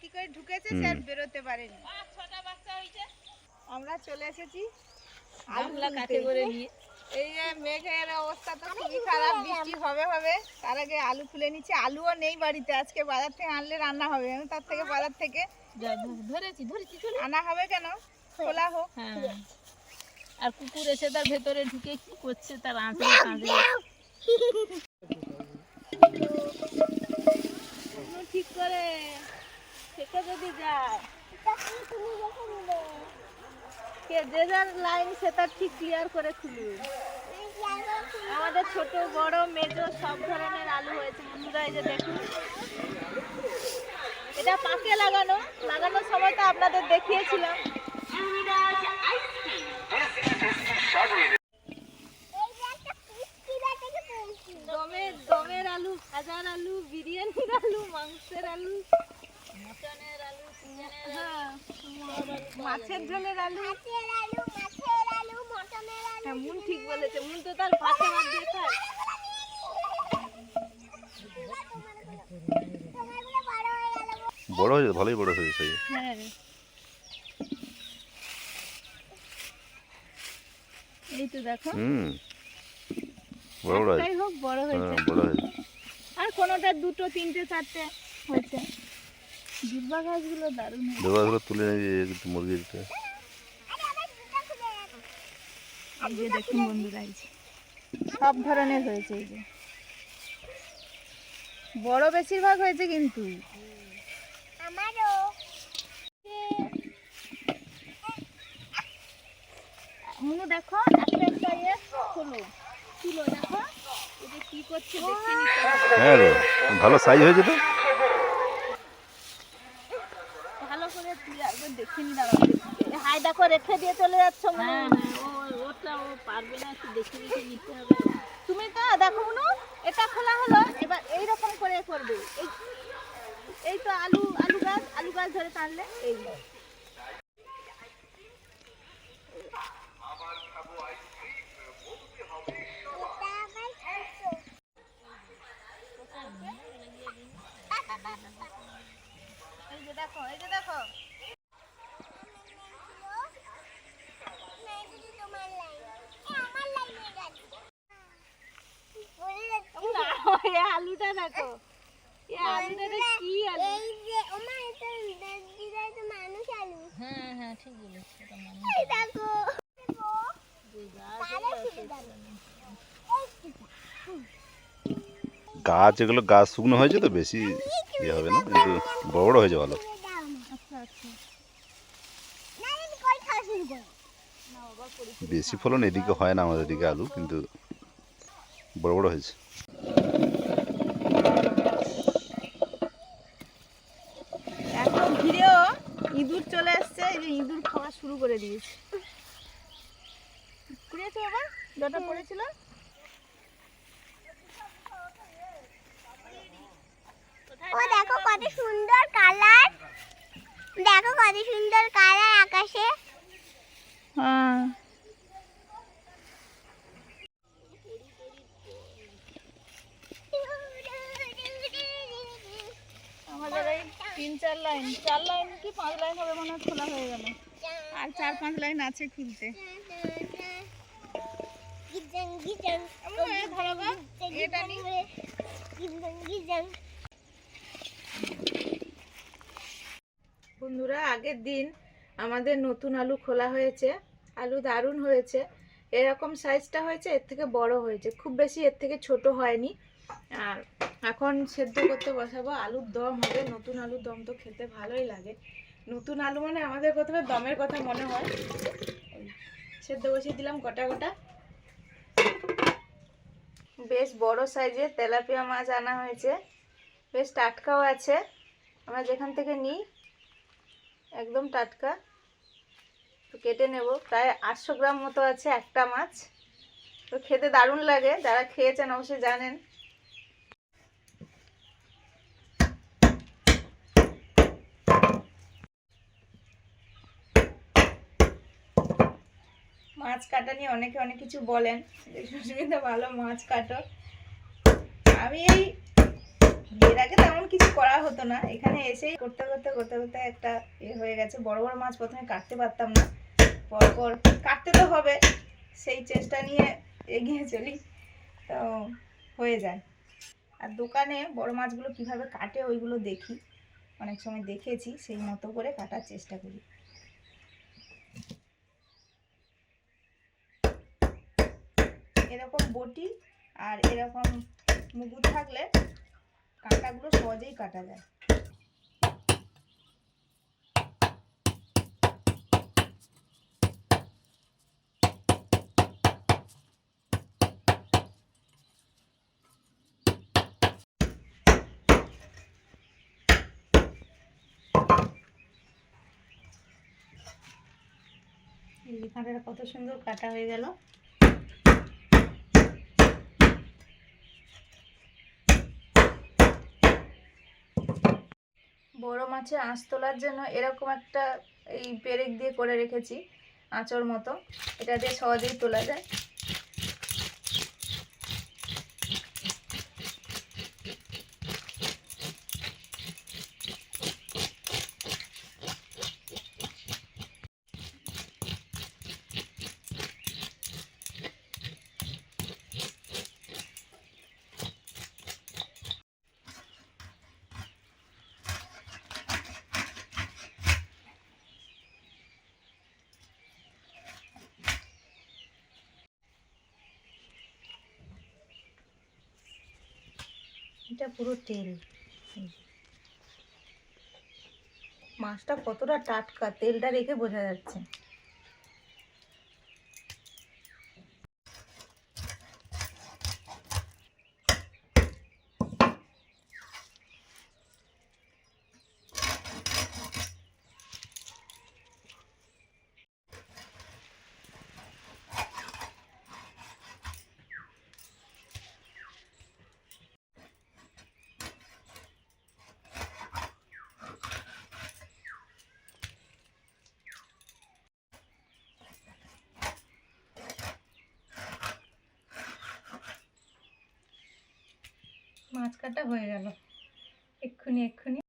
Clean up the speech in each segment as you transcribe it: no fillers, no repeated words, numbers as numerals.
কি করে ঢুকেছে সে আর বেরোতে পারেনি। আমরা চলে এসেছি আলুগুলা কাটে করে নিয়ে। এই যে মেঘের অবস্থা তো খুবই খারাপ, বৃষ্টি হবে হবে, তার আগে আলু তুলে নিচ্ছে। আলুও নেই বাড়িতে, আজকে বাজার থেকে আনলে রান্না হবে। আমি তার থেকে বাজার থেকে ধরেছি আনা হবে কেন, খোলা হোক। হ্যাঁ, আর কুকুর এসে তার ভেতরে ঢুকে কি করছে তার আঁচড়ে ঠিক করে থেকে যদি যায় কে যে যার লাইন সে তার ঠিক ক্লিয়ার করে খুলুন। আমাদের ছোট বড় মেজো সব ধরনের আলু হয়েছে বন্ধুরা। এই যে দেখুন, এটা পাকে লাগানোর সময় তো আপনাদের দেখিয়েছিলাম। দমের আলু, ভাজার আলু, বিরিয়ানির আলু, মাংসের আলু, মটনের আলু, মাছের ঝোলের আলু। হ্যাঁ, মুন ঠিক বলেছে। মুন তো তার ভাতে ভাত দিয়ে খায়। বড় হয়েছে, ভালোই বড় হয়েছে। হ্যাঁ, এই তো দেখো। বড় বড় একটাই হোক বড় হয়েছে। বড় হয়েছে। আর কোনোটা দুটো তিনটে চারটে হয়েছে। দুর্বা গাছগুলো দারুণ হয়েছে। দুর্বাগুলো তুলে নিয়ে মুরগির এই যে দেখুন বন্ধুরা, এই যে সব ধরনের হয়েছে। এই যে বড় বেশিরভাগ হয়েছে কিন্তু মুনু দেখো, একটা একটা ইয়ে তুলো দেখো, এটা কি করছে দেখে নিতে হবে। হ্যাঁ রে, ভালো সাইজ হয়েছে তো। ভালো করে তুলে একবার দেখে নি। দাঁড়াও, হাই দেখো রেখে দিয়ে চলে যাচ্ছ। ওটা ও পারবে না, একটু দেখে দেখে নিতে হবে। তুমি তো দেখো মুনু, এটা খোলা হলো, এবার এইরকম করে করবে। এই তো আলু গাছ ধরে টানলে এই এই যে দেখো আলুটা দেখো, আলুটা কি আলু? হ্যাঁ হ্যাঁ, ঠিক বলেছো। গাছ এগুলো গাছ শুকনো হয়েছে তো, বেশি ইয়ে হবে না, কিন্তু বড় বড় হয়েছে ভালো। বেশি ফলন এদিকে হয় না, আমাদের এদিকে আলু, কিন্তু বড় বড় হয়েছে। এত ঘিরেও ইঁদুর চলে এসছে। এই যে ইঁদুর খাওয়া শুরু করে দিয়েছে। কুড়িয়েছো বাবা, যটা পড়েছিল। ও দেখো কত সুন্দর কালার, দেখো কত সুন্দর কালার আকাশে। হ্যাঁ, আমাদের এই 3-4 লাইন, 4 লাইন কি 5 লাইন হবে মনে হয় খোলা হয়ে গেল। আর 4-5 লাইন আছে খুলতে। এটা নিয়ে বন্ধুরা, আগের দিন আমাদের নতুন আলু খোলা হয়েছে। আলু দারুণ হয়েছে। এরকম সাইজটা হয়েছে, এর থেকে বড় হয়েছে, খুব বেশি এর থেকে ছোট হয়নি। আর এখন সেদ্ধ করতে বসাবো, আলুর দম হবে। নতুন আলুর দম তো খেতে ভালোই লাগে। নতুন আলু মানে আমাদের প্রথমে দমের কথা মনে হয়। সেদ্ধ বসিয়ে দিলাম গোটা গোটা। বেশ বড় সাইজের তেলাপিয়া মাছ আনা হয়েছে, বেশ টাটকাও আছে। আমরা যেখান থেকে নিই একদম টাটকা। তো কেটে নেব, প্রায় 800 গ্রাম মতো আছে একটা মাছ। তো খেতে দারুণ লাগে, যারা খেয়েছেন অবশ্যই জানেন। মাছ কাটা নিয়ে অনেকে অনেক কিছু বলেন যে সুস্মিতা ভালো মাছ কাটো। আমি এই বিয়ের আগে তেমন কিছু করা হতো না, এখানে এসেই করতে করতে করতে করতে একটা হয়ে গেছে। বড় বড় মাছ প্রথমে কাটতে পারতাম না, পরপর কাটতে তো হবে, সেই চেষ্টা নিয়ে এগিয়ে চলি, তো হয়ে যায়। আর দোকানে বড় মাছগুলো কিভাবে কাটে ওইগুলো দেখি, অনেক সময় দেখেছি, সেই মতো করে কাটার চেষ্টা করি। এরকম বটি আর এরকম মুগুর থাকলে কাঁটাগুলো সহজেই কাটা যায়। এই কাঁটাটা কত সুন্দর কাটা হয়ে গেল। বড় মাছে আঁশ তোলার জন্য এরকম একটা এই পেরেক দিয়ে করে রেখেছি, আঁচড় মতো, এটা দিয়ে সহজেই তোলা যায়। এটা পুরো তেল, মাছটা কতটা টাটকা তেলটা রেখে বোঝা যাচ্ছে। মাছ কাটা হয়ে গেল এক্ষুনি এক্ষুনি।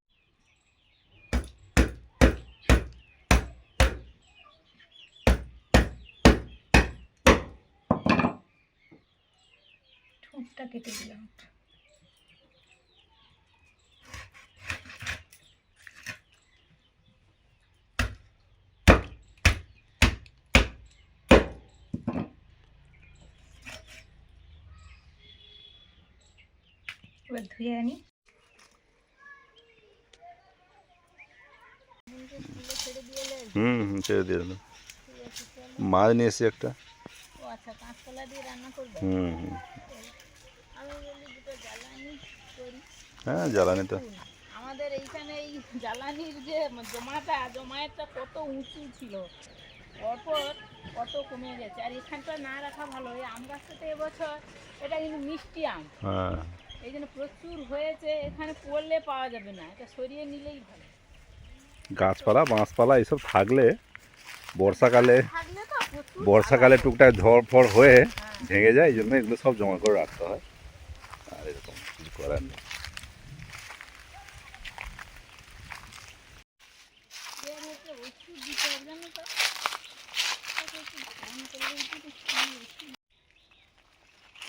ঠোঁটটা কেটে দিলাম। এবার ধুয়ে আনি। ছেড়ে দিয়ে দিলাম। মাছ নিয়ে এসছি একটা। ও আচ্ছা, কাঁচকলা দিয়ে রান্না করবে? আমি বলি দুটো জ্বালানি করি। হ্যাঁ জ্বালানি তো। আমাদের এইখানে এই জ্বালানির যে জমায়েতটা কত উঁচু ছিল, পরপর কত কমে গেছে। আর এখানটা না রাখা ভালো। এই আম গাছটাতে এবছর এটা কিন্তু মিষ্টি আম, হ্যাঁ এই জন্য প্রচুর হয়েছে, এখানে পড়লে পাওয়া যাবে না, এটা সরিয়ে নিলেই ভালো। গাছপালা বাঁশপালা এসব থাকলে বর্ষাকালে থাকলে তো প্রচুর বর্ষাকালে টুকটাক ঝড় ফড় হয়ে ভেঙে যায়, এই জন্য এগুলো সব জমা করে রাখতে হয়। আর এরকম কিছু করার নেই। ওষুধ দিতে হবে জানো তো,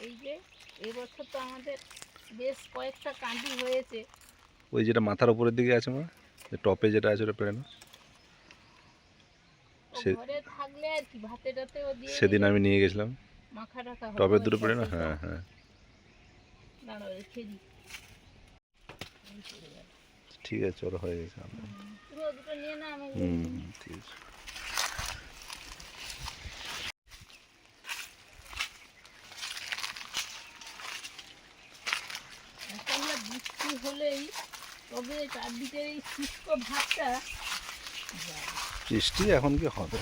এই যে এবছর তো আমাদের বেশ কয়েকটা কাঁদি হয়েছে। ওই যেটা মাথার উপরের দিকে আছে মা, টপে যেটা আছে ওটা পেরে না। ঘরে থাকলে আর কি ভাতে টাতেও দিয়ে সেদিন আমি নিয়ে গেছিলাম মাখা রাখা টপের দুটো পেরে না। হ্যাঁ হ্যাঁ দাঁড়াও রেখে দিই। ঠিক আছে, চলো হয়ে গেছে। পুরো দুটো নিয়ে না আমি ঠিক আছে। বৃষ্টি হলেই তবে চারদিকে এই শুষ্ক ভাবটা। বৃষ্টি এখন কি হবে?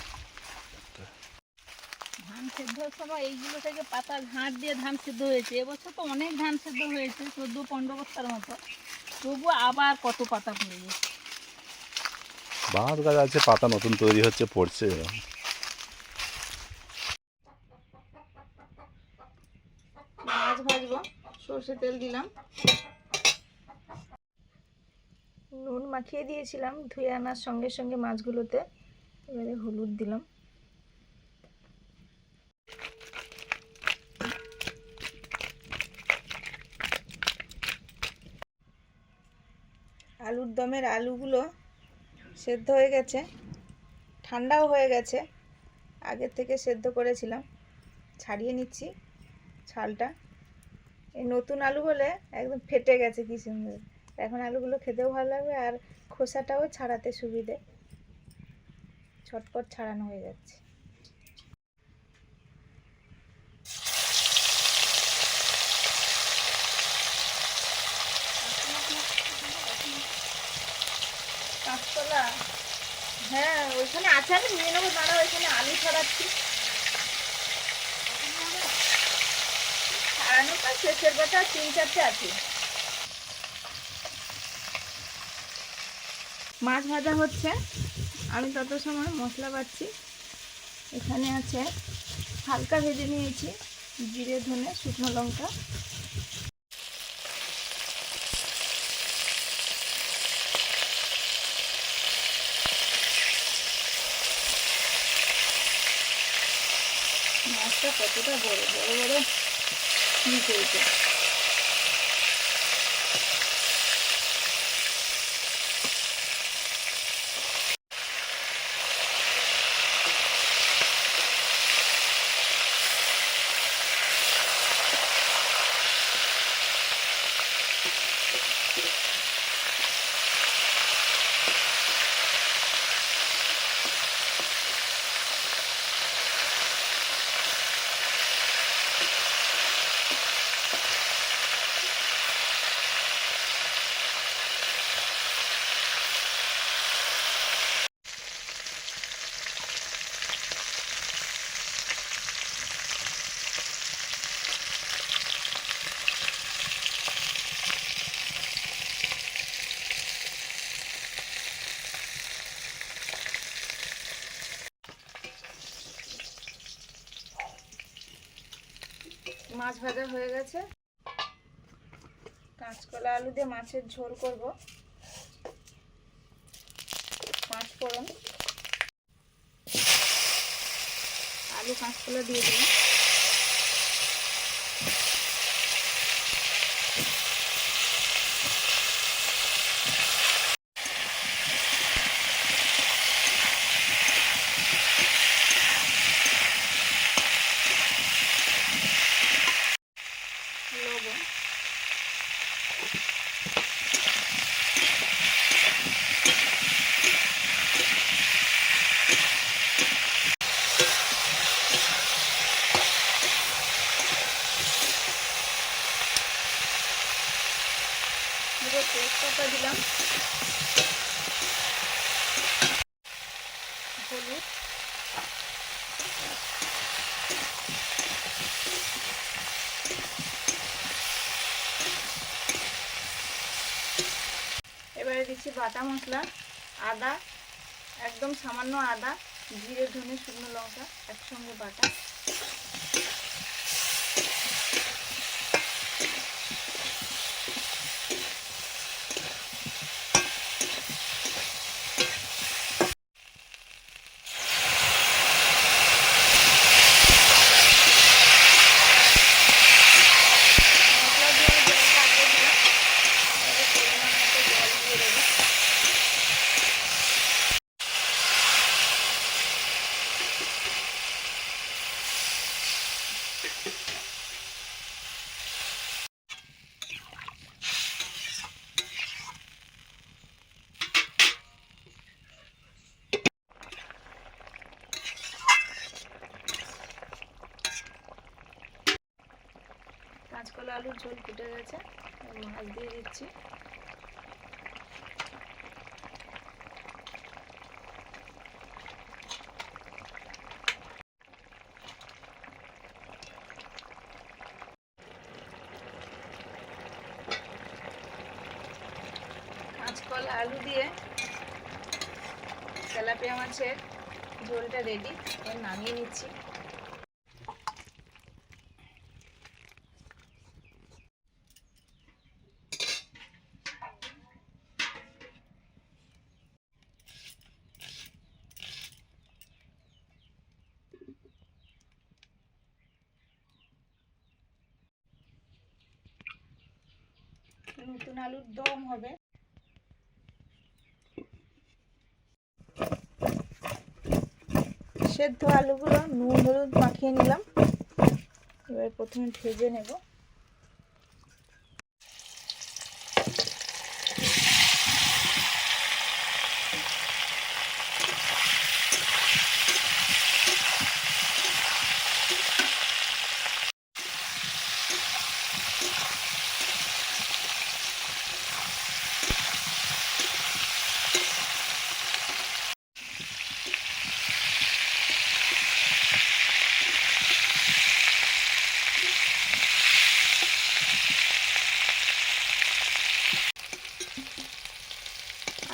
ধান সেদ্ধর সময় এইগুলো থেকে পাতা ঝাঁট দিয়ে ধান সেদ্ধ হয়েছে। এবছর তো অনেক ধান সেদ্ধ হয়েছে, 14-15 বস্তার মতো, তবু আবার কত পাতা পড়ে গেছে। বাঁশ গাছ আছে, পাতা নতুন তৈরি হচ্ছে, পড়ছে। মাছ ভাজবো, সর্ষে তেল দিলাম, নুন মাখিয়ে দিয়েছিলাম ধুয়ে আনার সঙ্গে সঙ্গে মাছগুলোতে। এবারে হলুদ দিলাম। আলুর দমের আলুগুলো সেদ্ধ হয়ে গেছে, ঠান্ডাও হয়ে গেছে। আগের থেকে সেদ্ধ করেছিলাম, ছাড়িয়ে নিচ্ছি ছালটা। এই নতুন আলু বলে একদম ফেটে গেছে কি সুন্দর। এখন আলুগুলো খেতেও ভালো লাগবে আর খোসাটাও ছাড়াতে সুবিধে, ছটপট ছাড়ানো হয়ে যাচ্ছে। কাঁচকলা, হ্যাঁ ওইখানে আছে, আমি নিয়ে নেবো, দাঁড়াও। ওইখানে আলু ছড়াচ্ছি। ছাড়ানোটা শেষের কথা, 3-4টে আছে। মাছ ভাজা হচ্ছে, আমি তত সময় মশলা বাটছি। এখানে আছে হালকা ভেজে নিয়েছি জিরে, ধনে, শুকনো লঙ্কা। মাছটা কতটা বড় বড় বড় পিস হয়েছে। মাছ ভাজা হয়ে গেছে। কাঁচকলা আলু দিয়ে মাছের ঝোল করব। 5 ফোড়ন, আলু কাঁচকলা দিয়ে দিলাম। লবণ, তেজপাতা দিলাম, হলুদ, এবারে দিচ্ছি বাটা মশলা। আদা, একদম সামান্য আদা, জিরে, ধনে, শুকনো লঙ্কা একসঙ্গে বাটা। মশলা দেওয়ার জলটা আগে দিলাম, এবারে পরিমাণ মতো জল দিয়ে দেবো। কাঁচকলা আলুর ঝোল ফুটে গেছে, মাছ দিয়ে দিচ্ছি। কাঁচকলা আলু দিয়ে তেলাপিয়া মাছের ঝোলটা রেডি। এবার নামিয়ে নিচ্ছি। নতুন আলুর দম হবে। সেদ্ধ আলুগুলো নুন হলুদ মাখিয়ে নিলাম, এবার প্রথমে ভেজে নেব।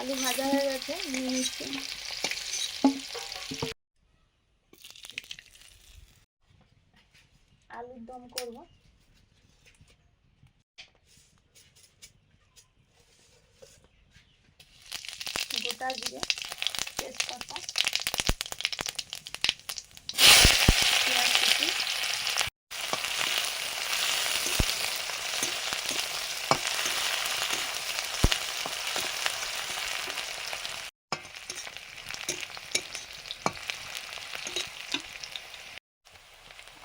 আলু ভাজা হয়ে গেছে, নিয়ে নিচ্ছি। আলুর দম করব। গোটা জিরে, তেজপাতা, পেঁয়াজ কুচি,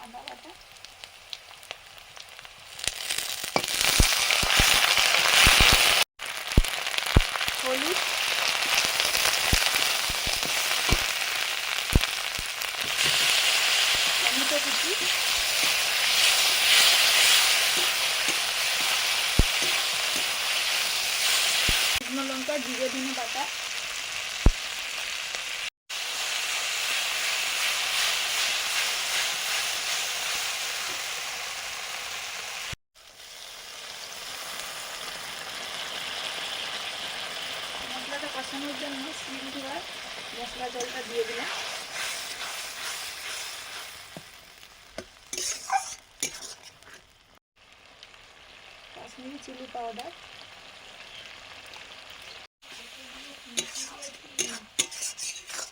আদা বাটা, হলুদ, টমেটো কুচি, শুকনো লঙ্কা, জিরে, ধনে বাটা, মশলাটা কষানোর জন্য সিম ধোয়া মশলা জলটা দিয়ে দিলাম। কাশ্মীরি চিলি পাউডার,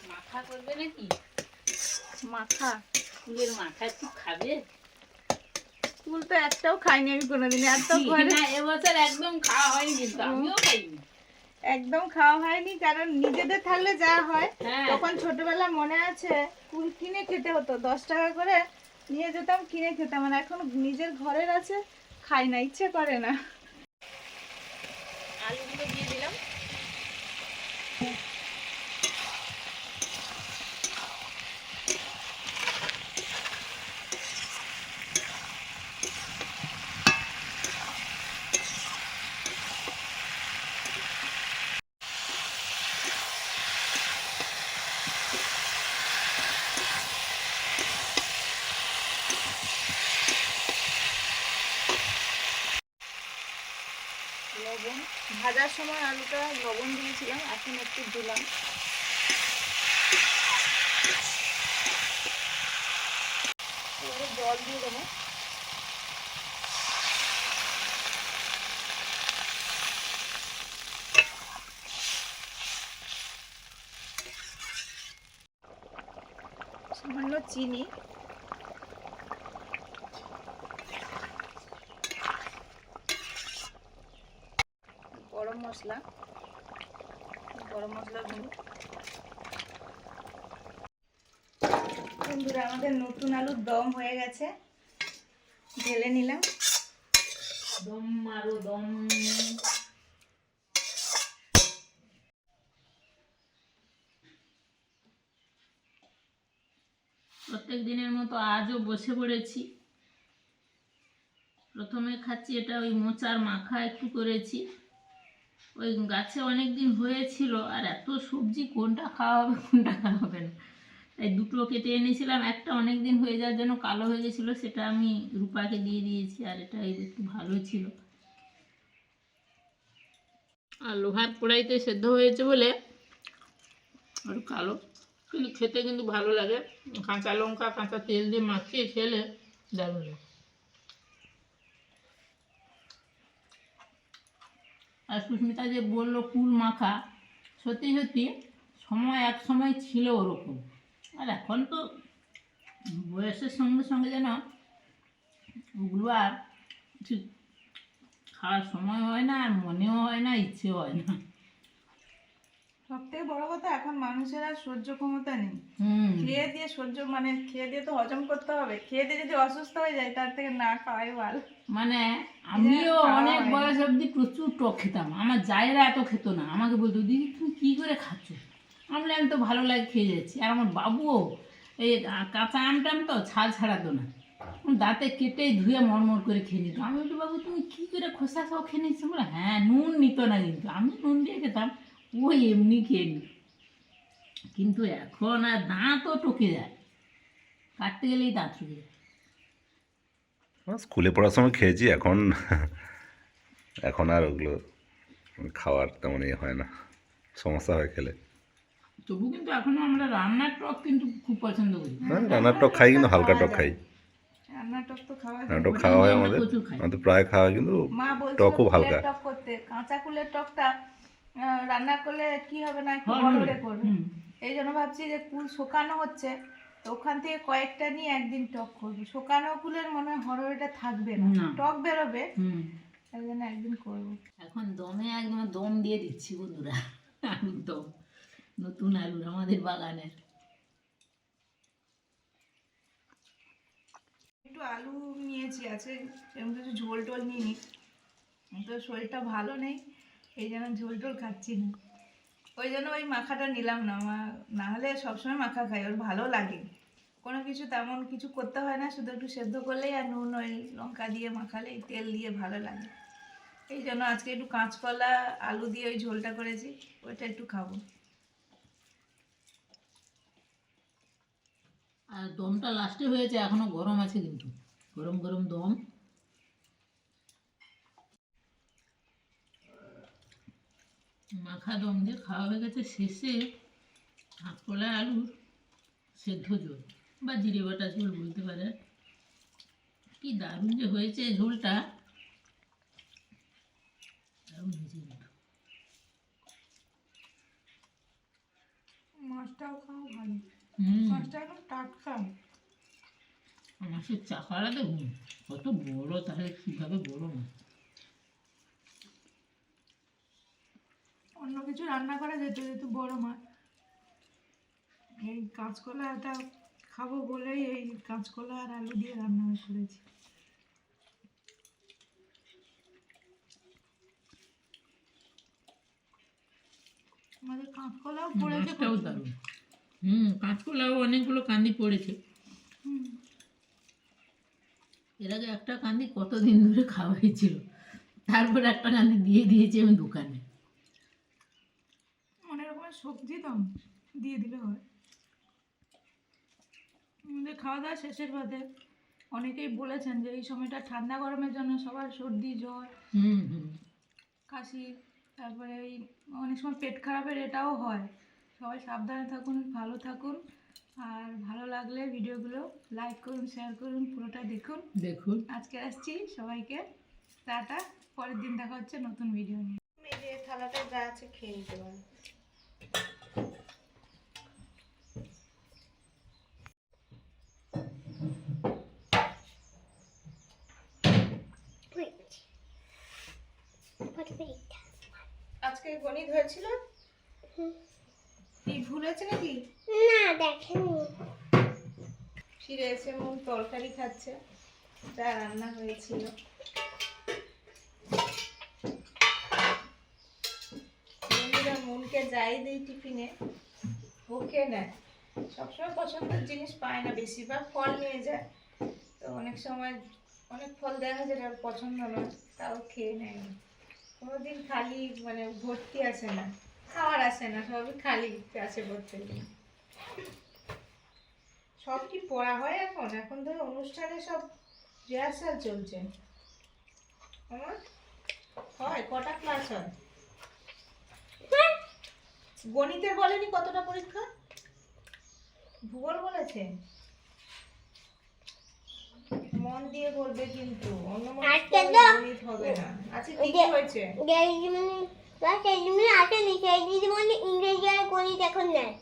মাখা করবে নাকি? মাখা। ফুলের মাখা একটু খাবে? ফুল তো একটাও খাইনি আমি কোনোদিন, এত ঘরে না, এবছর একদম খাওয়া হয়নি, কিন্তু আমিও খাইনি। একদম খাওয়া হয়নি, কারণ নিজেদের থাকলে যা হয়। হ্যাঁ। তখন ছোটবেলা মনে আছে কুল কিনে খেতে হতো, 10 টাকা করে নিয়ে যেতাম, কিনে খেতাম। আর এখন নিজের ঘরের আছে, খাই না, ইচ্ছে করে না। আলুগুলো দিয়ে দিলাম। লবণ, ভাজার সময় আলুটা লবণ দিয়েছিলাম, এখন একটু দিলাম। এবারে জল দিয়ে দেবো। সামান্য চিনি, গরম মশলা, গরম মশলার গুঁড়ো। বন্ধুরা, আমাদের নতুন আলুর দম হয়ে গেছে, ঢেলে নিলাম। দম মারো দম। প্রত্যেক দিনের মতো আজও বসে পড়েছি। প্রথমে খাচ্ছি এটা ওই মোচার মাখা একটু করেছি, ওই গাছে অনেক দিন হয়েছিল, আর এত সবজি কোনটা খাওয়া হবে কোনটা খাওয়া হবে না, তাই দুটো কেটে এনেছিলাম। একটা অনেক দিন হয়ে যাওয়ার জন্য কালো হয়ে গেছিলো, সেটা আমি রূপাকে দিয়ে দিয়েছি, আর এটা একটু ভালো ছিল। আর লোহার কড়াইতে সেদ্ধ হয়েছে বলে আর কালো, কিন্তু খেতে কিন্তু ভালো লাগে। কাঁচা লঙ্কা কাঁচা তেল দিয়ে মাখিয়ে খেলে দারুণ লাগে। আর সুস্মিতা যে বললো কুল মাখা, সত্যি সত্যি এক সময় ছিল ওরকম, আর এখন তো বয়সের সঙ্গে সঙ্গে যেন ওগুলো আর ঠিক খাওয়ার সময় হয় না, আর মনেও হয় না, ইচ্ছেও হয় না। সব থেকে বড় কথা, এখন মানুষের আর সহ্য ক্ষমতা নেই। হুম। খেয়ে দিয়ে সহ্য, মানে খেয়ে দিয়ে তো হজম করতে হবে, খেয়ে দিয়ে যদি অসুস্থ হয়ে যায় তার থেকে না খাওয়াই ভালো। মানে আমিও খাওয়া অনেক হয়নি। বয়স অবধি প্রচুর টক খেতাম, আমার জায়েরা এত খেত না, আমাকে বলতো দিদি তুমি কী করে খাচ্ছ, আমি তো ভালো লাগে খেয়ে যাচ্ছি। আর আমার বাবুও এই কাঁচা আমটাম তো ছাল ছাড়াতো না, দাঁতে কেটেই ধুয়ে মরমর করে খেয়ে নিত। আমি বলতো বাবু তুমি কী করে খোসা সব খেয়ে নিচ্ছ? বলে হ্যাঁ, নুন নিত না, কিন্তু আমি নুন দিয়ে খেতাম, ওই এমনি খেয়ে নিত। কিন্তু এখন আর দাঁতও টকে যায়, কাটতে গেলেই দাঁত টকে যায়। স্কুলে পড়ার সময় খেয়েছি, এখন এখন আর ওগুলো খাওয়ার তেমন ইয়ে হয় না, সমস্যা হয় খেলে। তবু কিন্তু এখনো আমরা রান্নার টক কিন্তু খুব পছন্দ করি। হ্যাঁ, রান্নার টক খাই, কিন্তু হালকা টক খাই। রান্নার টক তো খাওয়া রান্নার টক ওটা খাওয়া হয় আমরা আমাদের, প্রচুর খাই। আমাদের প্রায় খাওয়া হয়, কিন্তু মা বলছিল টক খুব কুলের হালকা। টক করতে, কাঁচা কুলের টকটা রান্না করলে কি হবে না, একটু হরহরে। বড় করবে। হুম। এই জন্য ভাবছি যে কুল শোকানো হচ্ছে, তো ওখান থেকে কয়েকটা নিয়ে একদিন টক করবো। শোকানো কুলের মনে হয় হরহরেটা থাকবে না, না। টক বেরোবে, হুম। তাই জন্য একদিন করবো। এখন দমে একদম দম দিয়ে দিচ্ছি বন্ধুরা, আলুর দম, নতুন আলুর আমাদের বাগানের। একটু আলু নিয়েছি, আছে এরকম কিছু ঝোল টোল নিইনি, তো শরীরটা ভালো নেই, এই জন্য ঝোল টোল খাচ্ছি না, ওই জন্য ওই মাখাটা নিলাম না। না হলে সবসময় মাখা খাই, ওর ভালো লাগে। কোনো কিছু তেমন কিছু করতে হয় না, শুধু একটু সেদ্ধ করলেই আর নুন ওই লঙ্কা দিয়ে মাখালেই, তেল দিয়ে ভালো লাগে। এই জন্য আজকে একটু কাঁচকলা আলু দিয়ে ওই ঝোলটা করেছি, ওইটা একটু খাবো। আর দমটা লাস্টে হয়েছে, এখনো গরম আছে, কিন্তু গরম গরম দম। মাখা দম দিয়ে খাওয়া হয়ে গেছে। শেষে কাঁচকলা আলুর সেদ্ধ ঝোল বা জিরে বাটা ঝোল বলতে পারে। কি দারুণ যে হয়েছে ঝোলটা, দারুণ হয়েছে কিন্তু। মাছটাও খাওয়া ভালো, হুম। মাছটা এখন টাটকা। মাছের চাকাটা দেখুন কত বড়, তাহলে কীভাবে বড় মাছ। অন্য কিছু রান্না করা যেত, যেহেতু বড় মাছ, এই কাঁচকলাটা খাবো বলেই এই কাঁচকলা আর আলু দিয়ে রান্না করেছি। আমাদের কাঁচকলাও পড়েছে মাছটাও প্রচুর। দারুণ। কাঁচকলাও অনেকগুলো কান্দি পড়েছে। হুম। এর আগে একটা কান্দি কতদিন ধরে খাওয়া হয়েছিল, তারপরে একটা কান্দি দিয়ে দিয়েছি আমি দোকানে। অনেক রকমের সবজি তো দিয়ে দিলে হয়। আমাদের খাওয়া দাওয়া শেষের পথে অনেকেই বলেছেন যে এই সময়টা ঠান্ডা গরমের জন্য সবার সর্দি জ্বর কাশি, তারপরে এই অনেক সময় পেট খারাপের এটাও হয়। সবাই সাবধানে থাকুন, ভালো থাকুন, আর ভালো লাগলে ভিডিওগুলো লাইক করুন, শেয়ার করুন, পুরোটা দেখুন। আজকে আসছি, সবাইকে টাটা, পরের দিন দেখা হচ্ছে নতুন ভিডিও নিয়ে। মেজে থালাটা যা আছে খেয়ে নিতে পারো। আজকে গণিত হয়েছিল, কি ভুল হয়েছে নাকি? না, দেখেনি। ফিরে এসে মন তরকারি খাচ্ছে, যা রান্না হয়েছিল। বন্ধুরা, মনকে যাই দিই টিফিনে, ওকে নেয়। সবসময় পছন্দের জিনিস পায় না, বেশিরভাগ ফল নিয়ে যায়, তো অনেক সময় অনেক ফল দেখা যায় আর পছন্দ নয়, তাও খেয়ে নেয় না। কোনোদিন খালি মানে ভর্তি আসে না, খাওয়ার আসে না, সবই খালি আসে ভর্তি। সব কি পড়া হয় এখন? এখন তো অনুষ্ঠানে সব রিহার্সাল চলছে। আমার হয় কটা ক্লাস হয়? গণিতের বলেনি কতটা পরীক্ষা? ভূগোল বলেছে? মন দিয়ে বলবে, কিন্তু অন্য গণিত হবে না। আচ্ছা, কি কি হয়েছে? আসেনি, সেই দিদিমণি ইংরেজি আর গণিত এখন নেয়।